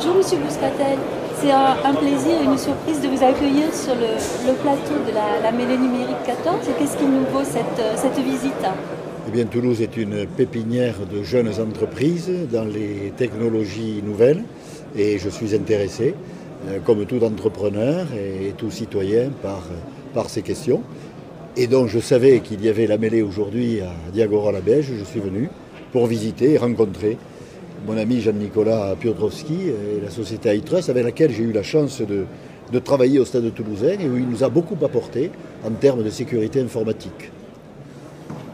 Bonjour Monsieur Bouscatel, c'est un plaisir et une surprise de vous accueillir sur le plateau de la mêlée numérique 14. Et qu'est-ce qui nous vaut cette visite? Eh bien, Toulouse est une pépinière de jeunes entreprises dans les technologies nouvelles et je suis intéressé, comme tout entrepreneur et tout citoyen, par ces questions. Et donc je savais qu'il y avait la mêlée aujourd'hui à Diagoras-la-Beige. Je suis venu pour visiter et rencontrer mon ami Jean-Nicolas Piotrowski et la société iTrust avec laquelle j'ai eu la chance de travailler au Stade Toulousain et où il nous a beaucoup apporté en termes de sécurité informatique.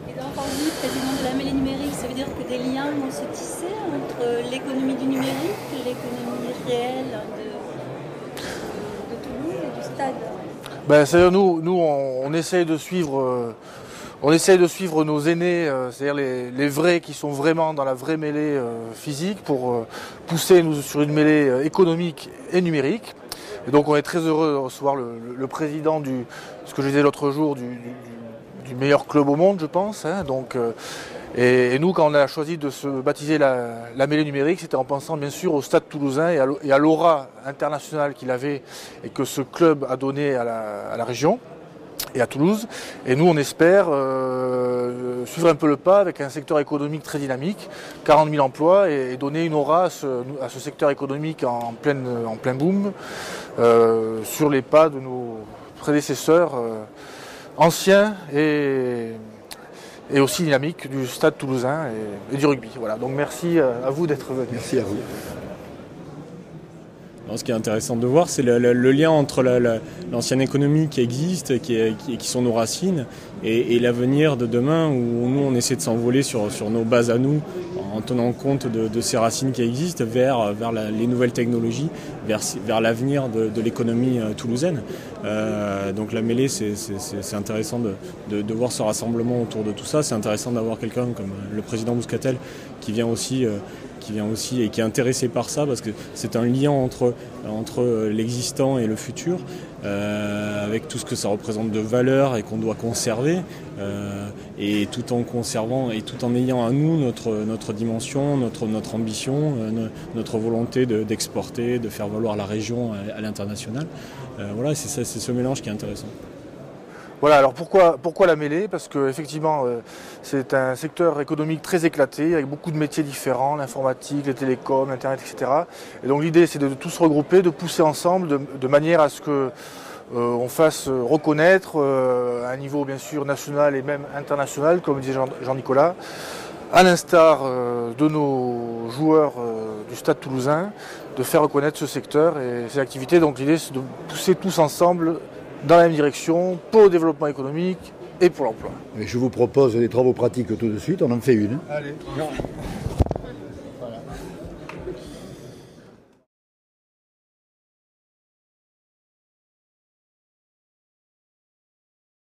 Et donc, quand vous dites président de la mêlée numérique, ça veut dire que des liens vont se tisser entre l'économie du numérique, l'économie réelle de Toulouse et du Stade? C'est-à-dire nous on essaye de suivre nos aînés, c'est-à-dire les vrais qui sont vraiment dans la vraie mêlée physique pour pousser nous sur une mêlée économique et numérique. Et donc on est très heureux de recevoir le président ce que je disais l'autre jour, du meilleur club au monde, je pense. Et nous, quand on a choisi de se baptiser la mêlée numérique, c'était en pensant bien sûr au Stade Toulousain et à l'aura internationale qu'il avait et que ce club a donné à la région et à Toulouse. Et nous, on espère suivre un peu le pas avec un secteur économique très dynamique, 40 000 emplois, et donner une aura à ce secteur économique en plein boom, sur les pas de nos prédécesseurs anciens et aussi dynamiques du Stade Toulousain et du rugby. Voilà. Donc merci à vous d'être venus. Merci à vous. Alors, ce qui est intéressant de voir, c'est le lien entre l'ancienne économie qui existe, qui sont nos racines, et l'avenir de demain, où nous on essaie de s'envoler sur nos bases à nous, en tenant compte de ces racines qui existent, vers les nouvelles technologies, vers l'avenir de l'économie toulousaine. Donc la mêlée, c'est intéressant de voir ce rassemblement autour de tout ça. C'est intéressant d'avoir quelqu'un comme le président Bouscatel qui vient aussi et qui est intéressé par ça, parce que c'est un lien entre l'existant et le futur, avec tout ce que ça représente de valeur et qu'on doit conserver, et tout en conservant et tout en ayant à nous notre dimension, notre ambition, notre volonté d'exporter, de faire valoir la région à l'international. Voilà, c'est ce mélange qui est intéressant. Voilà, alors pourquoi la mêlée? Parce qu'effectivement, c'est un secteur économique très éclaté, avec beaucoup de métiers différents, l'informatique, les télécoms, l'internet, etc. Et donc l'idée, c'est de tous se regrouper, de pousser ensemble, de manière à ce que on fasse reconnaître à un niveau bien sûr national et même international, comme disait Jean-Nicolas, à l'instar de nos joueurs du Stade Toulousain, de faire reconnaître ce secteur et ses activités. Donc l'idée, c'est de pousser tous ensemble dans la même direction, pour le développement économique et pour l'emploi. Je vous propose des travaux pratiques tout de suite, on en fait une. Allez.